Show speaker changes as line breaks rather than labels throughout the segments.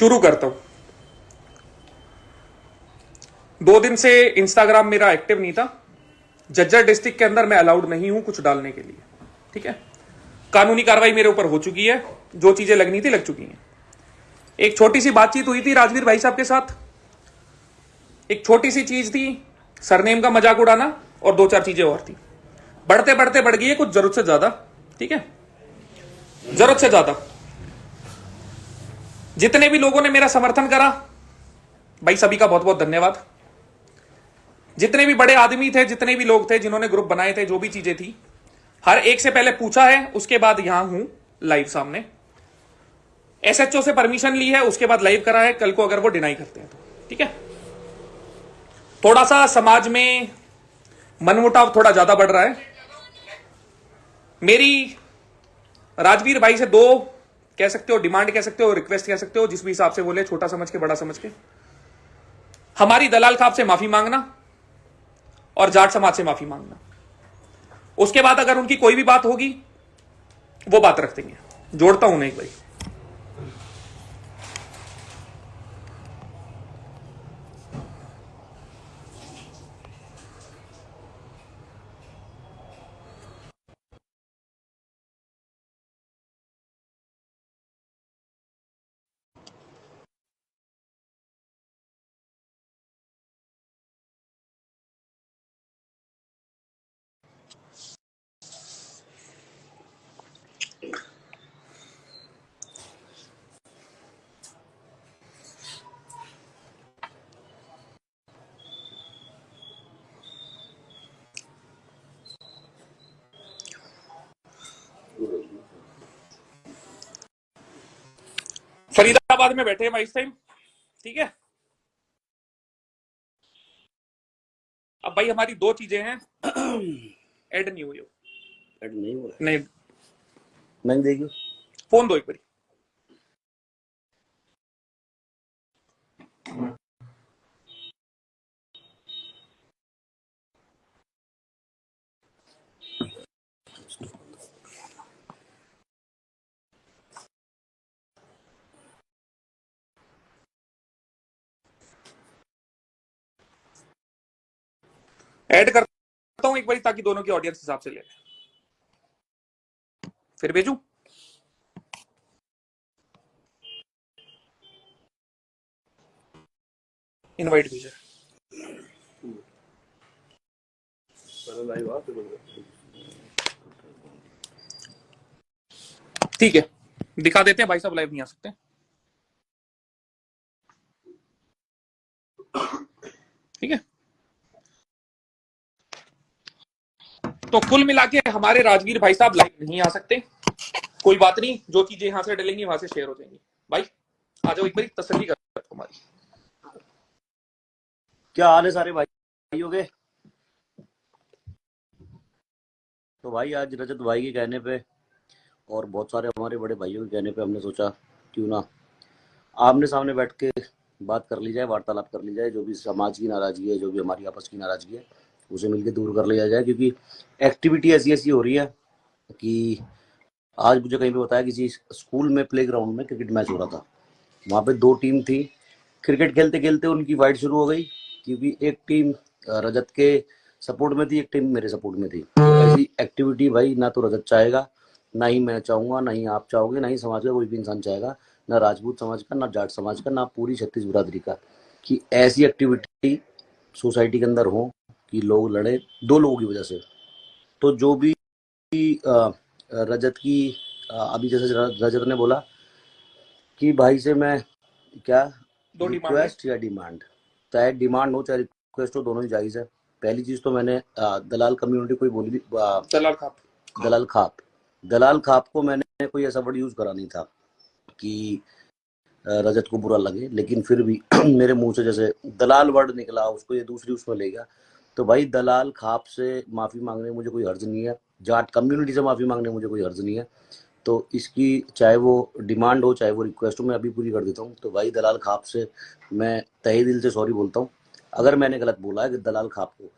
शुरू करता हूं। 2 दिन से इंस्टाग्राम मेरा एक्टिव नहीं था। जज्जर डिस्ट्रिक्ट के अंदर मैं अलाउड नहीं हूं कुछ डालने के लिए, ठीक है। कानूनी कार्रवाई मेरे ऊपर हो चुकी है, जो चीजें लगनी थी लग चुकी हैं। एक छोटी सी बातचीत हुई थी राजवीर भाई साहब के साथ, एक छोटी सी चीज थी, सरनेम का मजाक उड़ाना, और 2-4 चीजें और थी। बढ़ते बढ़ते बढ़ गई है कुछ जरूरत से ज्यादा, ठीक है, जरूरत से ज्यादा। जितने भी लोगों ने मेरा समर्थन करा भाई, सभी का बहुत बहुत धन्यवाद। जितने भी बड़े आदमी थे, जितने भी लोग थे जिन्होंने ग्रुप बनाए थे, जो भी चीजें थी, हर एक से पहले पूछा है, उसके बाद यहां हूं लाइव सामने। एसएचओ से परमिशन ली है, उसके बाद लाइव करा है। कल को अगर वो डिनाई करते हैं तो ठीक है। थोड़ा सा समाज में मनमुटाव थोड़ा ज्यादा बढ़ रहा है। मेरी राजवीर भाई से 2 कह सकते हो, डिमांड कह सकते हो, रिक्वेस्ट कह सकते हो, जिस भी हिसाब से बोले, छोटा समझ के बड़ा समझ के। हमारी दलाल खाप से माफी मांगना और जाट समाज से माफी मांगना। उसके बाद अगर उनकी कोई भी बात होगी वो बात रख देंगे। जोड़ता हूं एक भाई। फरीदाबाद में बैठे हैं भाई इस टाइम, ठीक है। अब भाई हमारी 2 चीजें हैं। ऐड नहीं हुई हो,
ऐड नहीं हुआ,
नहीं
नहीं देगी।
फोन दो एक बारी। ऐड करता हूं एक बारी, ताकि दोनों की ऑडियंस हिसाब से ले लें। फिर भेजू, इनवाइट भेजा। ठीक है, दिखा देते हैं भाई साहब लाइव नहीं आ सकते, ठीक है। तो कुल मिला के हमारे राजवीर भाई साहब लाइव नहीं आ सकते। कोई बात नहीं, जो चीजें यहां से डलेंगी वहां से शेयर हो जाएंगी। भाई आ जाओ एक बारी, तसल्ली कर हमारी।
क्या हाल है सारे भाइयों के? तो भाई आज रजत भाई के कहने पे और बहुत सारे हमारे बड़े भाइयों के कहने पे हमने सोचा क्यों ना आमने सामने बैठ के बात कर ली जाए, वार्तालाप कर ली जाए। जो भी समाज की नाराजगी है, जो भी हमारी आपस की नाराजगी है, उसे मिलकर दूर कर लिया जाए। क्योंकि एक्टिविटी ऐसी ऐसी हो रही है कि आज मुझे कहीं पे बताया किसी स्कूल में प्लेग्राउंड में क्रिकेट मैच हो रहा था। वहाँ पे 2 टीम थी। क्रिकेट खेलते खेलते उनकी फाइट शुरू हो गई, क्योंकि एक टीम रजत के सपोर्ट में थी, एक टीम मेरे सपोर्ट में थी। तो ऐसी एक्टिविटी भाई ना तो रजत चाहेगा, ना ही मैं चाहूँगा, ना ही आप चाहोगे, ना ही समाज का कोई भी इंसान चाहेगा, ना राजपूत समाज का, ना जाट समाज का, ना पूरी छत्तीस बिरादरी का, कि ऐसी एक्टिविटी सोसाइटी के अंदर हो कि लोग लड़े 2 लोगों की वजह से। तो जो भी रजत की अभी जैसे रजत ने बोला कि भाई से मैं क्या
2 डिमांड है।
रिक्वेस्ट या डिमांड, चाहे डिमांड हो चाहे रिक्वेस्ट हो, दोनों ही जायज़ है। पहली चीज़ तो मैंने दलाल कम्युनिटी को ही बोली थी,
दलाल खाप,
दलाल खाप को मैंने कोई ऐसा वर्ड यूज़ करा नहीं था कि रजत को बुरा लगे, लेकिन फिर भी मेरे मुंह से जैसे दलाल वर्ड निकला, उसको ये दूसरी उसमें ले गया। तो भाई दलाल खाप से माफ़ी मांगने में मुझे कोई हर्ज नहीं है, जाट कम्युनिटी से माफ़ी मांगने में मुझे कोई हर्ज नहीं है। तो इसकी चाहे वो डिमांड हो चाहे वो रिक्वेस्ट हो, मैं अभी पूरी कर देता हूँ। तो भाई दलाल खाप से मैं तहे दिल से सॉरी बोलता हूँ अगर मैंने गलत बोला है कि दलाल खाप को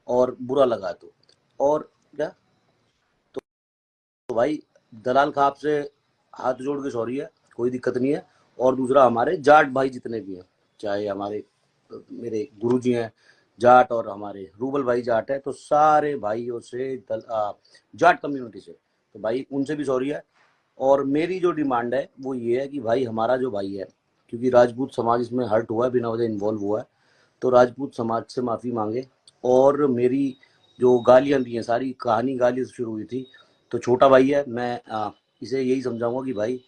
और बुरा लगा तो। और क्या, तो भाई दलाल खाप से हाथ जोड़ के सॉरी है, कोई दिक्कत नहीं है। और दूसरा हमारे जाट भाई जितने भी हैं, चाहे हमारे मेरे गुरुजी हैं जाट और हमारे रूबल भाई जाट है, तो सारे भाइयों से जाट कम्युनिटी से, तो भाई उनसे भी सॉरी है। और मेरी जो डिमांड है वो ये है कि भाई हमारा जो भाई है, क्योंकि राजपूत समाज इसमें हर्ट हुआ है, बिना वजह इन्वॉल्व हुआ है, तो राजपूत समाज से माफ़ी मांगे। और मेरी जो गालियाँ दी हैं, सारी कहानी गाली से शुरू हुई थी, तो छोटा भाई है, मैं इसे यही समझाऊंगा कि भाई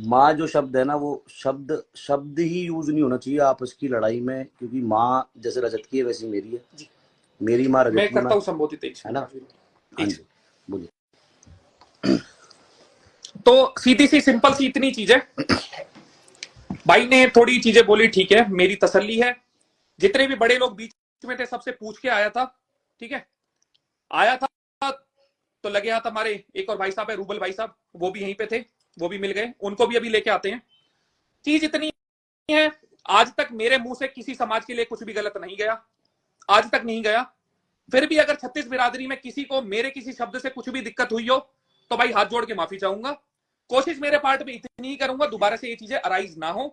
माँ जो शब्द है ना, वो शब्द शब्द ही यूज नहीं होना चाहिए आपस की लड़ाई में, क्योंकि माँ जैसे रजत की है वैसी मेरी है, मेरी माँ रजत
मैं
की
करता
माँ
हूँ संबोधित एक
है ना। हाँ
एक
जी बोलिए।
तो सीधी सी सिंपल सी इतनी चीज है, भाई ने थोड़ी चीजें बोली, ठीक है, मेरी तसल्ली है। जितने भी बड़े लोग बीच में थे सबसे पूछ के आया था, ठीक है, आया था तो लगे हाथ हमारे एक और भाई साहब है, रूबल भाई साहब, वो भी यहीं पे थे, वो भी मिल गए, उनको भी अभी लेके आते हैं। चीज इतनी है, आज तक मेरे मुंह से किसी समाज के लिए कुछ भी गलत नहीं गया, आज तक नहीं गया। फिर भी अगर 36 बिरादरी में किसी को मेरे किसी शब्द से कुछ भी दिक्कत हुई हो तो भाई हाथ जोड़ के माफी चाहूंगा। कोशिश मेरे पार्ट में इतनी ही करूंगा दोबारा से ये चीजें अराइज ना हो।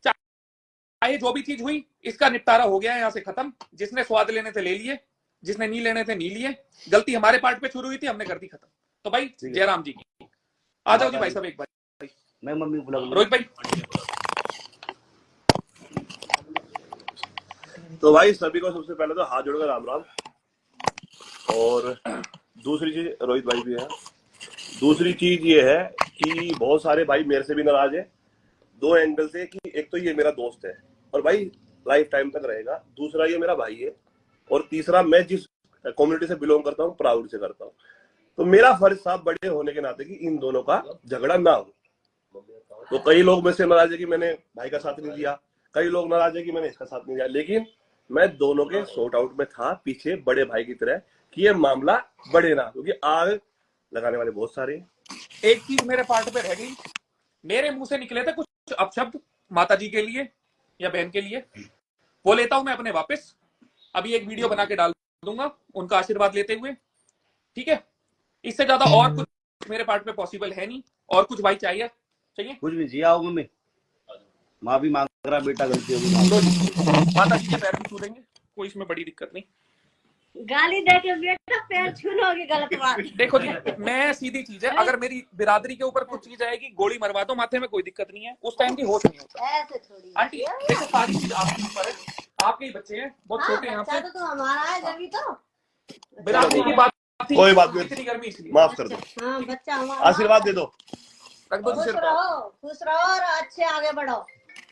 चाहे जो भी चीज हुई, इसका निपटारा हो गया है, यहां से खत्म। जिसने स्वाद लेने थे ले लिए, जिसने नहीं लेने थे नहीं लिए। गलती हमारे पार्ट पे शुरू हुई थी, हमने कर दी खत्म। तो भाई जयराम जी की आ जाओ जी भाई साहब, एक बार
मैं मम्मी बुला
रोहित भाई।
तो भाई सभी को सबसे पहले तो हाथ जोड़कर राम राम। और दूसरी चीज, रोहित भाई भी है, दूसरी चीज ये है कि बहुत सारे भाई मेरे से भी नाराज है, दो एंगल से, कि एक तो ये मेरा दोस्त है और भाई लाइफ टाइम तक रहेगा, दूसरा ये मेरा भाई है, और तीसरा मैं जिस कम्युनिटी से बिलोंग करता हूँ प्राउड से करता हूँ। तो मेरा फर्ज साहब बड़े होने के नाते कि इन दोनों का झगड़ा ना हो। तो कई लोग मुझसे नाराज है कि मैंने भाई का साथ नहीं दिया, कई लोग नाराज है कि मैंने इसका साथ नहीं दिया, लेकिन मैं दोनों के सॉर्ट आउट में था पीछे बड़े भाई की तरह, कि ये मामला बढ़े ना, क्योंकि आग लगाने वाले बहुत सारे हैं।
एक चीज मेरे पार्ट पे रह गई, मेरे मुंह से निकले थे कुछ अपशब्द माता जी के लिए या बहन के लिए, वो लेता हूं मैं अपने वापस। अभी एक वीडियो बना के डाल दूंगा उनका आशीर्वाद लेते हुए, ठीक है। इससे ज्यादा और कुछ मेरे पार्ट पे पॉसिबल है नहीं। और कुछ भाई चाहिए
कुछ भी चाहिए, आओ मम्मी, माँ भी मांग रहा, बेटा गलती होगी
माता जी के पैर भी छू देंगे, कोई इसमें बड़ी दिक्कत नहीं।
गाली दे के बेटा पैर छूनोगे, गलत बात।
देखो जी, मैं सीधी चीज है, अगर मेरी बिरादरी के ऊपर कुछ चीज आएगी, गोली मरवा दो माथे में, कोई दिक्कत नहीं है, उस टाइम की होश नहीं होता।
ऐसे थोड़ी
आंटी देखो, सारी चीज आपके ऊपर है, आपके ही बच्चे हैं, बहुत छोटे हैं आपसे,
तो हमारा है जब तो
बिरादरी की बात थी,
कोई बात नहीं,
इतनी गर्मी इसलिए
माफ कर दो,
हाँ बच्चा हमारा,
आशीर्वाद दे दो,
रख दो
खुश
सिर पर।
रहो, खुश रहो और अच्छे आगे बढ़ो।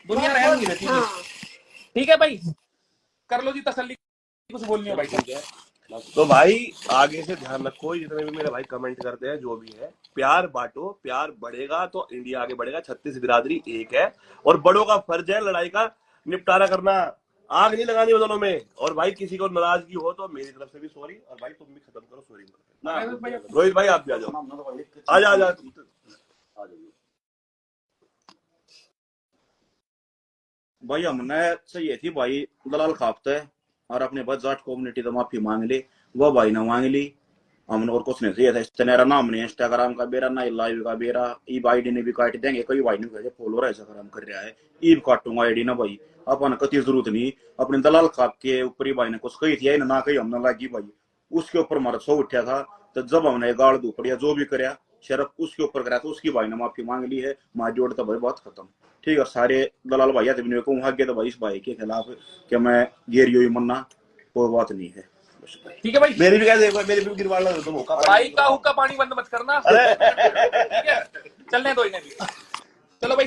दुनिया रहम नहीं रहती।
हाँ
ठीक है भाई, कर लो जी तसल्ली, कुछ बोलनी है भाई।
तो भाई आगे से ध्यान रखो, जितने भी मेरे भाई कमेंट करते हैं, जो भी है, प्यार बांटो, प्यार बढ़ेगा तो इंडिया आगे बढ़ेगा। 36 बिरादरी एक है और बड़ों का फर्ज है लड़ाई का निपटारा करना, आग नहीं लगानी दोनों में। और भाई किसी को नाराजगी हो तो मेरी तरफ से भी सॉरी, और भाई तुम भी खत्म करो सॉरी। रोहित भाई आप भी आ जाओ, आ जाओ।
भाई हमने सही थी भाई, दलाल खापते और अपने बस जाट कम्युनिटी तो माफी मांग ली, वो भाई ने मांग ली, हमने और कुछ नहीं चाहिए था। इसका नाम नहीं इंस्टाग्राम का बेरा, ना लाइव का बेरा, ईब आईडी ने भी काट देंगे, कई भाई ने फॉलोअर ऐसा काम कर रहा है, ईब काटूंगा आईडी ना भाई, अपन कति जरूरत नहीं। अपने दलाल खाप के ऊपर ही भाई ने कुछ कही थी ना कही हमने लगी भाई, उसके ऊपर हमारा सौ उठा था। तो जब हमने गाड़ दू पड़िया जो भी कराया शरफ उसके ऊपर कराया, तो उसकी भाई ने माफी मांग ली है, मार जोड़ तो भाई बात खत्म। ठीक है, सारे दलाल भाई आते को वहां गए तो भाई इस भाई के खिलाफ कि मैं गेरियो मनना कोई बात नहीं है।
ठीक है भाई,
मेरी भी देखो, मेरी भी गिरवा लो तुम,
भाई का हुक्का पानी बंद मत करना, ठीक है, चलने दो इन्हें भी। चलो भाई।